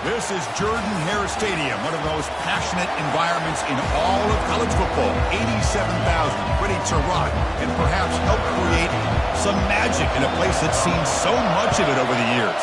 This is Jordan-Hare Stadium, one of the most passionate environments in all of college football. 87,000 ready to rock and perhaps help create some magic in a place that's seen so much of it over the years.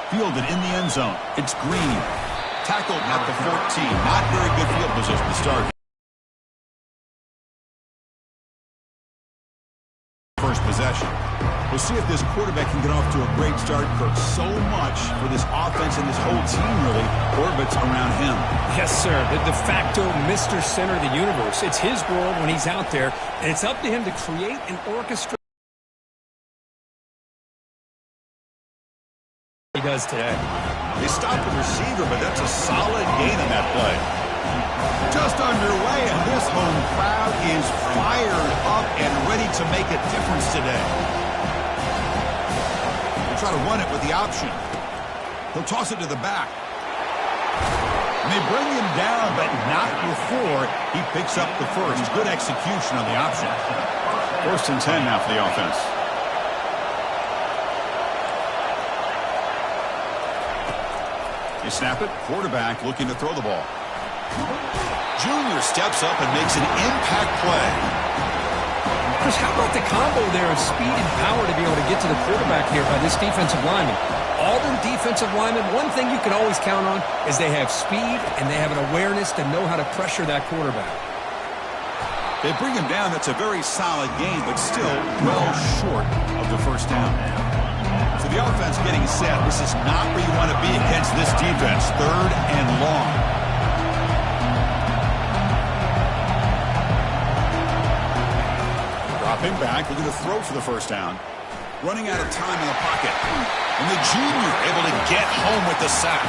Fielded in the end zone. It's Green. Tackled at the 14. Not very good field position to start. First possession. We'll see if this quarterback can get off to a great start, Kirk. So much for this offense and this whole team really orbits around him. Yes, sir. The de facto Mr. Center of the universe. It's his world when he's out there, and it's up to him to create and orchestrate. He does today. They stopped the receiver, but that's a solid gain on that play. Just underway, and this home crowd is fired up and ready to make a difference today. They'll try to run it with the option. He'll toss it to the back. And they bring him down, but not before he picks up the first. Good execution on the option. 1st and 10 now for the offense. They snap it. Quarterback looking to throw the ball. Junior steps up and makes an impact play. Chris, how about the combo there of speed and power to be able to get to the quarterback here by this defensive lineman? Auburn defensive linemen, one thing you can always count on is they have speed and they have an awareness to know how to pressure that quarterback. They bring him down. That's a very solid game, but still well short of the first down. So the offense getting set. This is not where you want to be against this defense. 3rd and long. Dropping back, looking to throw for the first down. Running out of time in the pocket. And the junior able to get home with the sack.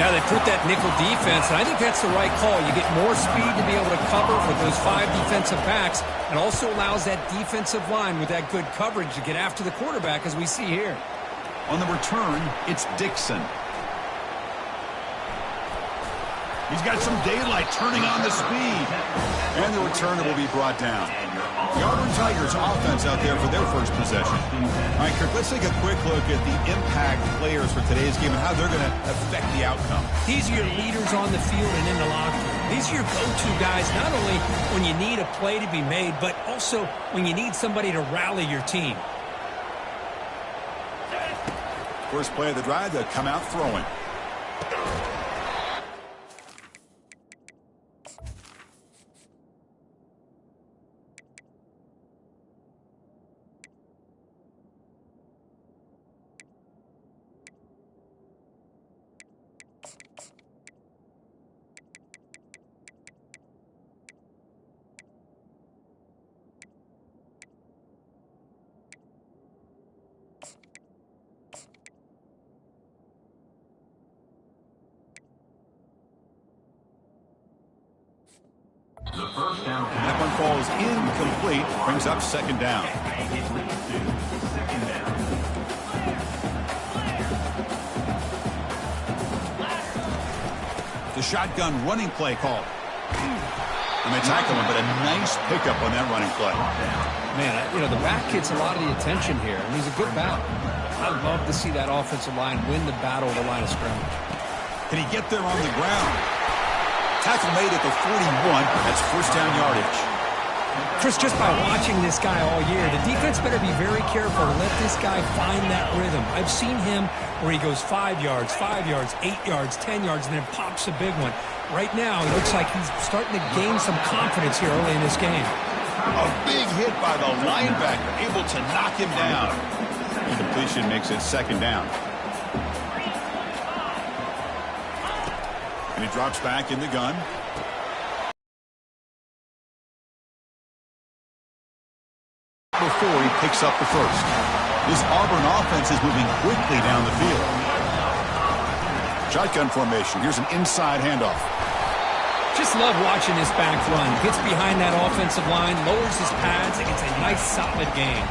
Now they put that nickel defense, and I think that's the right call. You get more speed to be able to cover with those 5 defensive backs, and also allows that defensive line with that good coverage to get after the quarterback, as we see here. On the return, it's Dixon. He's got some daylight turning on the speed. And the returner will be brought down. The Auburn Tigers offense out there for their first possession. All right, Kirk, let's take a quick look at the impact players for today's game and how they're going to affect the outcome. These are your leaders on the field and in the locker room. These are your go-to guys, not only when you need a play to be made, but also when you need somebody to rally your team. First play of the drive, they'll come out throwing. That one falls incomplete. Brings up 2nd down. The shotgun running play call. And they tackle him, but a nice pickup on that running play. Man, you know, the back gets a lot of the attention here, and he's a good back. I'd love to see that offensive line win the battle of the line of scrimmage. Can he get there on the ground? Tackle made at the 41. That's 1st down yardage. Chris, just by watching this guy all year, the defense better be very careful to let this guy find that rhythm. I've seen him where he goes 5 yards, 8 yards, 10 yards, and then pops a big one. Right now, it looks like he's starting to gain some confidence here early in this game. A big hit by the linebacker, able to knock him down. Completion makes it 2nd down. And he drops back in the gun. Before he picks up the first. This Auburn offense is moving quickly down the field. Shotgun formation. Here's an inside handoff. Just love watching this back run. Gets behind that offensive line, lowers his pads, and gets a nice solid gain.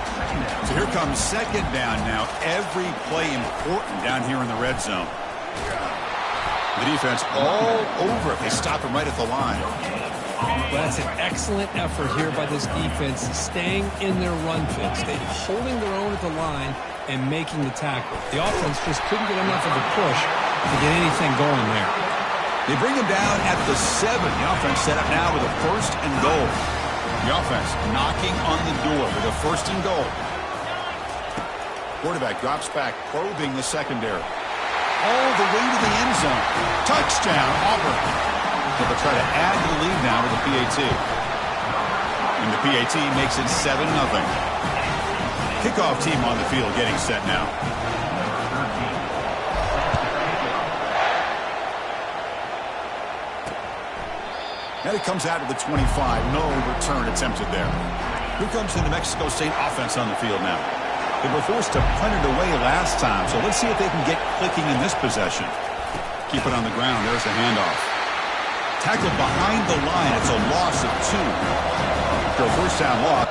So here comes 2nd down now. Every play important down here in the red zone. The defense all over it. They stop him right at the line. Well, that's an excellent effort here by this defense, staying in their run fits. They're holding their own at the line and making the tackle. The offense just couldn't get enough of a push to get anything going there. They bring him down at the 7. The offense set up now with a 1st and goal. The offense knocking on the door with a 1st and goal. Quarterback drops back, probing the secondary. All the way to the end zone. Touchdown, Auburn. They'll try to add to the lead now with the PAT. And the PAT makes it 7-0. Kickoff team on the field getting set now. And it comes out of the 25. No return attempted there. Here comes the New Mexico State offense on the field now. They were forced to punt it away last time, so let's see if they can get clicking in this possession. Keep it on the ground. There's the handoff. Tackled behind the line. It's a loss of 2. For a first down loss.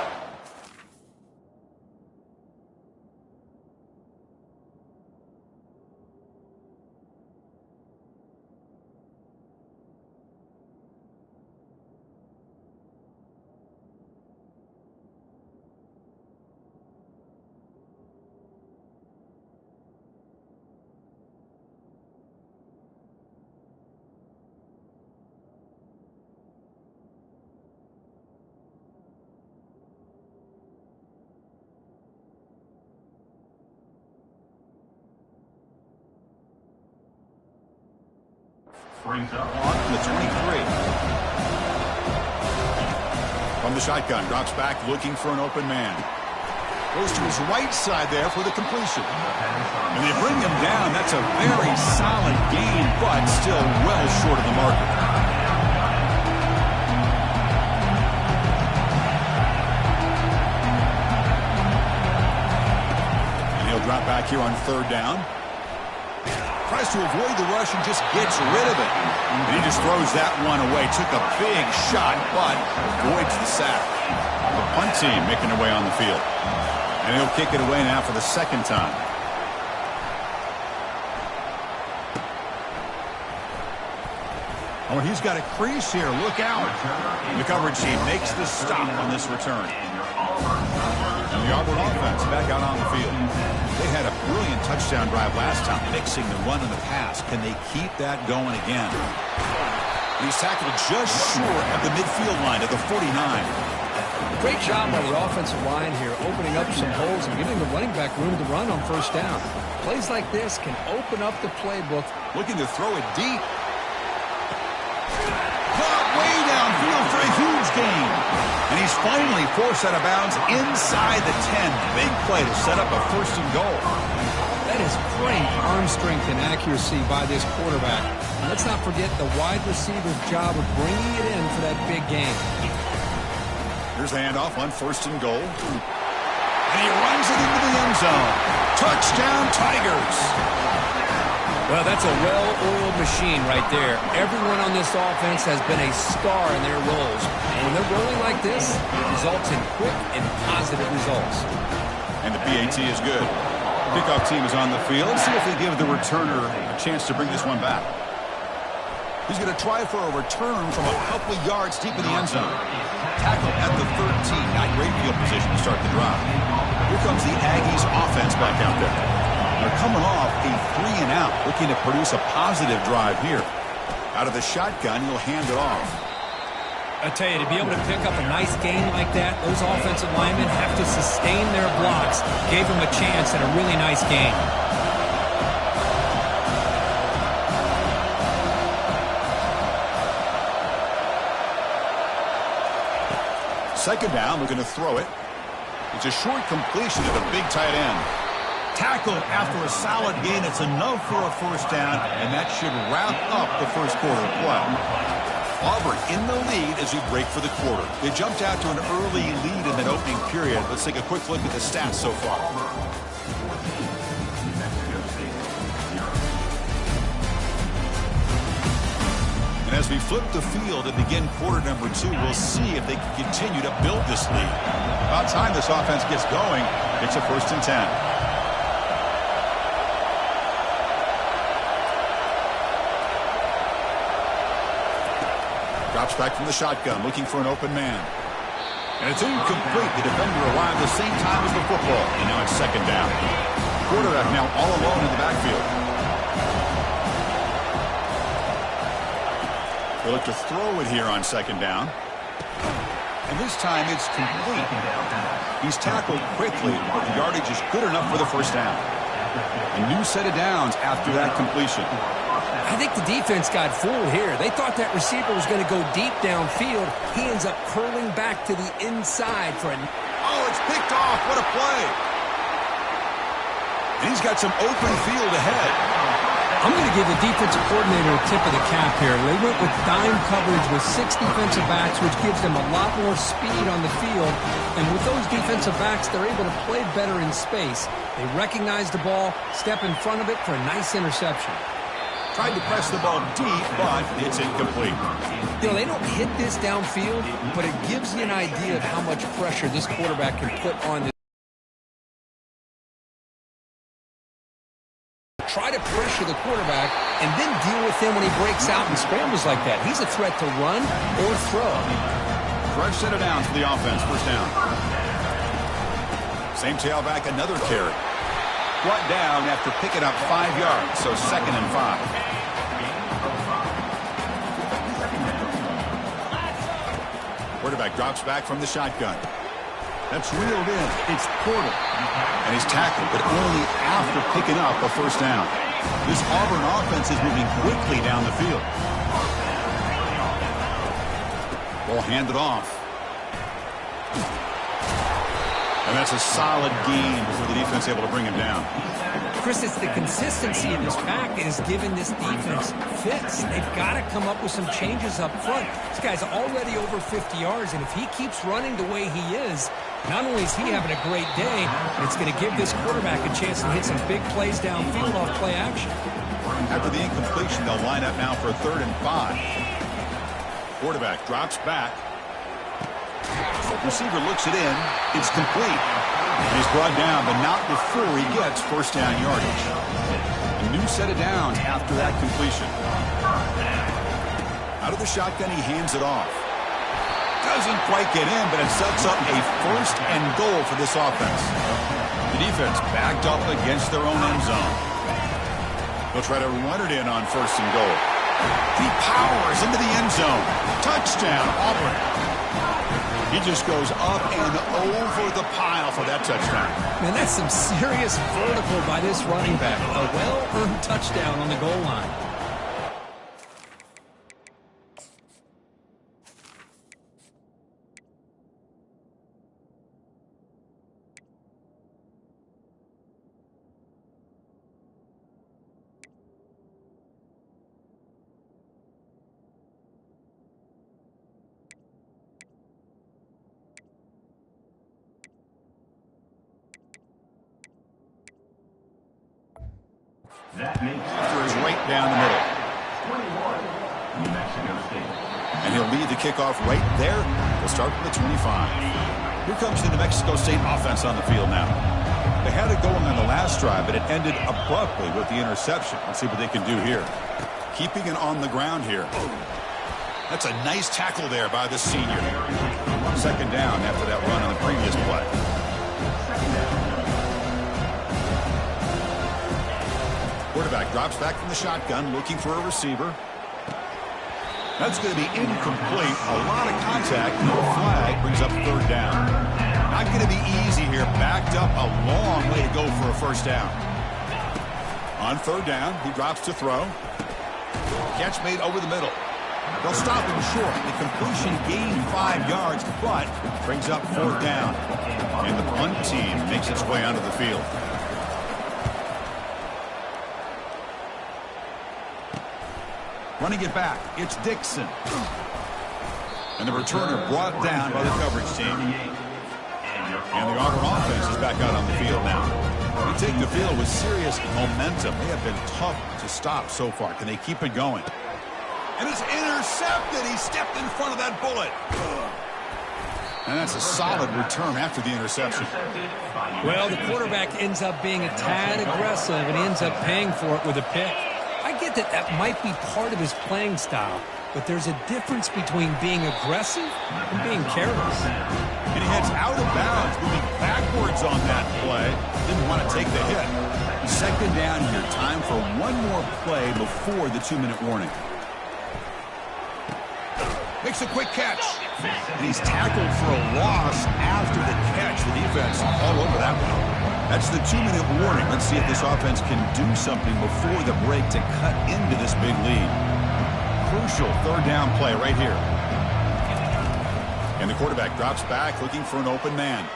Brings up on the 23. From the shotgun, drops back looking for an open man. Goes to his right side there for the completion. And they bring him down. That's a very solid gain, but still well short of the marker. And he'll drop back here on 3rd down. Tries to avoid the rush and just gets rid of it. And he just throws that one away. Took a big shot, but avoids the sack. The punt team making their way on the field. And he'll kick it away now for the 2nd time. Oh, and he's got a crease here. Look out. The coverage team makes the stop on this return. And the Auburn offense back out on the field. They had a brilliant touchdown drive last time, mixing the run and the pass. Can they keep that going again? He's tackled just short of the midfield line at the 49. Great job by the offensive line here, opening up some holes and giving the running back room to run on 1st down. Plays like this can open up the playbook. Looking to throw it deep. Caught way downfield for a huge gain. And he's finally forced out of bounds inside the 10. Big play to set up a 1st and goal. That is great arm strength and accuracy by this quarterback. And let's not forget the wide receiver's job of bringing it in for that big game. Here's the handoff on 1st and goal. And he runs it into the end zone. Touchdown, Tigers. Well, that's a well-oiled machine right there. Everyone on this offense has been a star in their roles. And when they're rolling like this, it results in quick and positive results. And the PAT is good. Kickoff team is on the field. Let's see if they give the returner a chance to bring this one back. He's going to try for a return from a couple of yards deep in the end zone. Tackle at the 13. Not great field position to start the drive. Here comes the Aggies offense back out there. They're coming off a 3-and-out, looking to produce a positive drive here. Out of the shotgun, he'll hand it off. I tell you, to be able to pick up a nice gain like that, those offensive linemen have to sustain their blocks. Gave them a chance at a really nice gain. Second down, looking to throw it. It's a short completion to the big tight end. Tackled after a solid gain. It's enough for a 1st down, and that should wrap up the 1st quarter of play. Auburn in the lead as we break for the quarter. They jumped out to an early lead in that opening period. Let's take a quick look at the stats so far. And as we flip the field and begin quarter number 2, we'll see if they can continue to build this lead. About time this offense gets going. It's a 1st and 10. Drops back from the shotgun, looking for an open man. And it's incomplete. The defender arrived the same time as the football. And now it's 2nd down. quarterback now all alone in the backfield. They look to throw it here on second down. And this time it's complete. He's tackled quickly, but the yardage is good enough for the first down. A new set of downs after that completion. I think the defense got fooled here. They thought that receiver was going to go deep downfield. He ends up curling back to the inside for a... Oh, it's picked off. What a play. And he's got some open field ahead. I'm going to give the defensive coordinator a tip of the cap here. They went with dime coverage with 6 defensive backs, which gives them a lot more speed on the field. And with those defensive backs, they're able to play better in space. They recognize the ball, step in front of it for a nice interception. Tried to press the ball deep, but it's incomplete. You know, they don't hit this downfield, but it gives you an idea of how much pressure this quarterback can put on this. Try to pressure the quarterback and then deal with him when he breaks out and scrambles like that. He's a threat to run or throw. Fresh set of downs for the offense. First down. Same tailback, another carry. Brought down after picking up 5 yards, so 2nd and 5. Quarterback drops back from the shotgun. That's reeled in. It's Porter. And he's tackled, but only after picking up a first down. This Auburn offense is moving quickly down the field. Ball handed off. And that's a solid gain before the defense able to bring him down. Chris, it's the consistency of this pack is giving this defense fits. They've got to come up with some changes up front. This guy's already over 50 yards, and if he keeps running the way he is, not only is he having a great day, but it's going to give this quarterback a chance to hit some big plays downfield off play action. After the incompletion, they'll line up now for 3rd and 5. Quarterback drops back. Receiver looks it in. It's complete. He's brought down, but not before he gets first down yardage. A new set of downs after that completion. Out of the shotgun, he hands it off. Doesn't quite get in, but it sets up a 1st and goal for this offense. The defense backed up against their own end zone. They'll try to run it in on 1st and goal. He powers into the end zone. Touchdown, Auburn. He just goes up and over the pile for that touchdown. Man, that's some serious vertical by this running back. A well-earned touchdown on the goal line. After his right down the middle. 21, New Mexico State. And he'll lead the kickoff right there. We'll start from the 25. Here comes the New Mexico State offense on the field now. They had it going on the last drive, but it ended abruptly with the interception. Let's see what they can do here. Keeping it on the ground here. That's a nice tackle there by the senior. 2nd down after that run on the previous play. Quarterback drops back from the shotgun, looking for a receiver. That's going to be incomplete. A lot of contact. No flag. Brings up 3rd down. Not going to be easy here. Backed up a long way to go for a first down. On 3rd down, he drops to throw. Catch made over the middle. They'll stop him short. The completion gained 5 yards, but brings up 4th down. And the punt team makes its way onto the field. Running it back, it's Dixon. And the returner brought down by the coverage team. And the Auburn offense is back out on the field now. They take the field with serious momentum. They have been tough to stop so far. Can they keep it going? And it's intercepted. He stepped in front of that bullet. And that's a solid return after the interception. Well, the quarterback ends up being a tad aggressive, and he ends up paying for it with a pick. I get that that might be part of his playing style, but there's a difference between being aggressive and being careless. And he heads out of bounds, moving backwards on that play. Didn't want to take the hit. Second down here. Time for one more play before the 2-minute warning. Makes a quick catch. And he's tackled for a loss after the catch. The defense all over that one. That's the 2-minute warning. Let's see if this offense can do something before the break to cut into this big lead. Crucial third down play right here. And the quarterback drops back looking for an open man.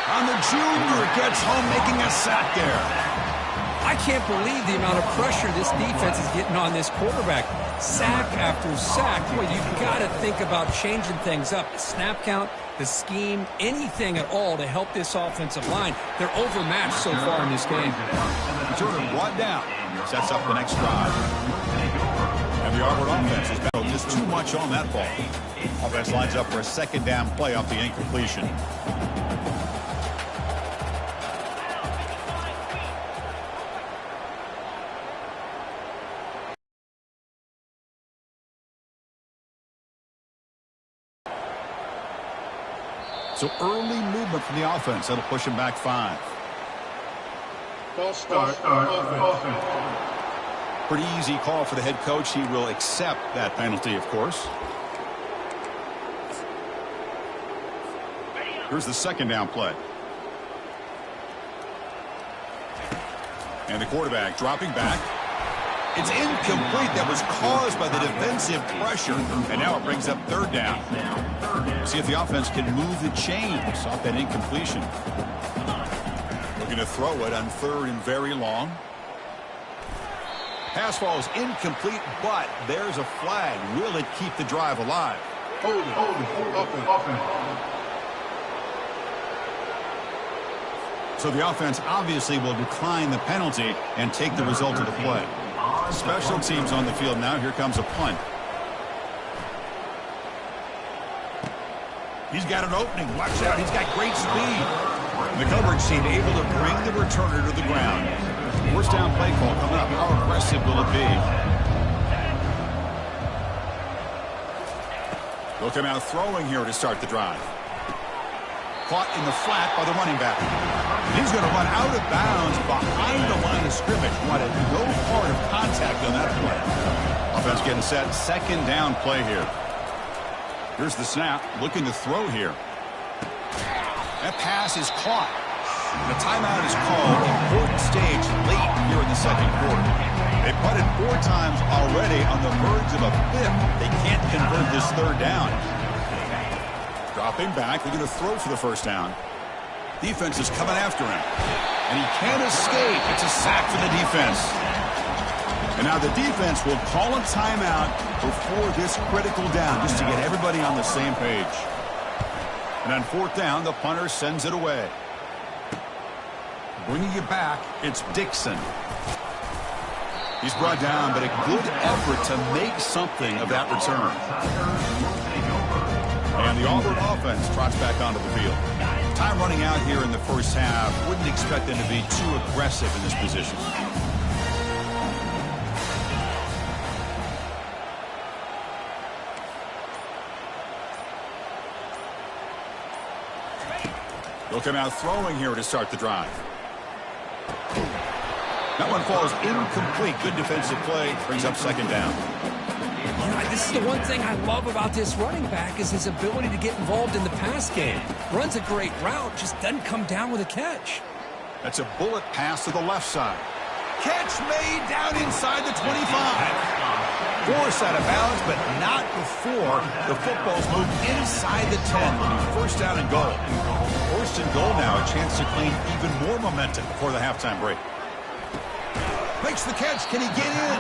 On the junior, gets home making a sack there. I can't believe the amount of pressure this defense is getting on this quarterback. Sack after sack. Boy, you've got to think about changing things up. The snap count, the scheme, anything at all to help this offensive line. They're overmatched so far in this game. Jordan brought down. Sets up the next drive. And the Auburn offense has battled just too much on that ball. Offense lines up for a second down play off the incompletion. So early movement from the offense. That'll push him back 5. False start. Offense. Pretty easy call for the head coach. He will accept that penalty, of course. Here's the second down play. And the quarterback dropping back. It's incomplete. That was caused by the defensive pressure. And now it brings up third down. See if the offense can move the chains off that incompletion. Looking to throw it on third and very long. Pass falls incomplete, but there's a flag. Will it keep the drive alive? Hold it. So the offense obviously will decline the penalty and take the result of the play. Special teams on the field now. Here comes a punt. He's got an opening. Watch out. He's got great speed. And the coverage team able to bring the returner to the ground. First down play call coming up. How aggressive will it be? They'll come out throwing here to start the drive. Caught in the flat by the running back. He's going to run out of bounds behind the line of scrimmage. Wanted no part of contact on that play. Offense getting set. Second down play here. Here's the snap. Looking to throw here. That pass is caught. The timeout is called. Important stage late here in the second quarter. They punted 4 times already on the verge of a 5th. They can't convert this third down. Dropping back. They're going to throw for the first down. Defense is coming after him. And he can't escape. It's a sack for the defense. And now the defense will call a timeout before this critical down just to get everybody on the same page. And on fourth down, the punter sends it away. Bringing it back, it's Dixon. He's brought down, but a good effort to make something of that return. And the Auburn offense trots back onto the field. Time running out here in the first half. Wouldn't expect them to be too aggressive in this position. They'll come out throwing here to start the drive. That one falls incomplete. Good defensive play. Brings up second down. This is the one thing I love about this running back is his ability to get involved in the pass game. Runs a great route, just doesn't come down with a catch. That's a bullet pass to the left side. Catch made down inside the 25. Forced out of bounds, but not before the football's moved inside the 10. It'll be first down and goal. First and goal now, a chance to claim even more momentum before the halftime break. Makes the catch. Can he get in?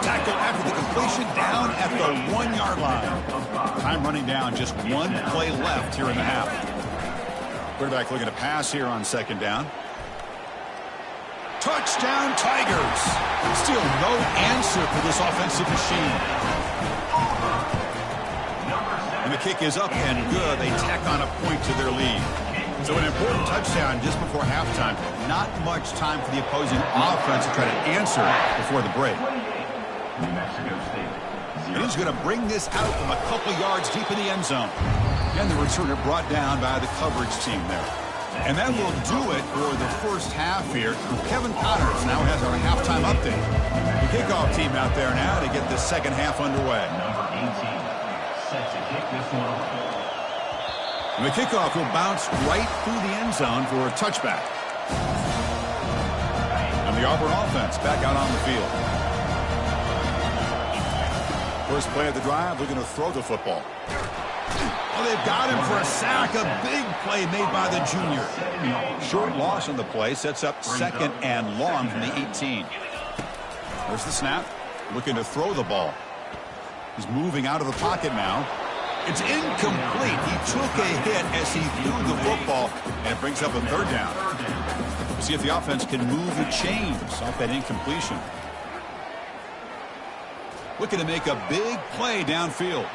Tackle after the completion down at the 1-yard line. Time running down. Just one play left here in the half. Quarterback looking to pass here on second down. Touchdown Tigers. Still no answer for this offensive machine. And the kick is up and good. They tack on a point to their lead. So an important touchdown just before halftime. Not much time for the opposing offense to try to answer before the break. And he's going to bring this out from a couple yards deep in the end zone. And the returner brought down by the coverage team there. And that will do it for the first half here. Kevin Connors now has our halftime update. The kickoff team out there now to get the second half underway. Number 18, set to kick this one off. And the kickoff will bounce right through the end zone for a touchback. And the Auburn offense back out on the field. First play of the drive, looking to throw the football. Oh, they've got him for a sack. A big play made by the junior. Short loss on the play sets up second and long from the 18. There's the snap. Looking to throw the ball. He's moving out of the pocket now. It's incomplete. He took a hit as he threw the football, and it brings up a third down. We'll see if the offense can move the chains off that incompletion. Looking to make a big play downfield.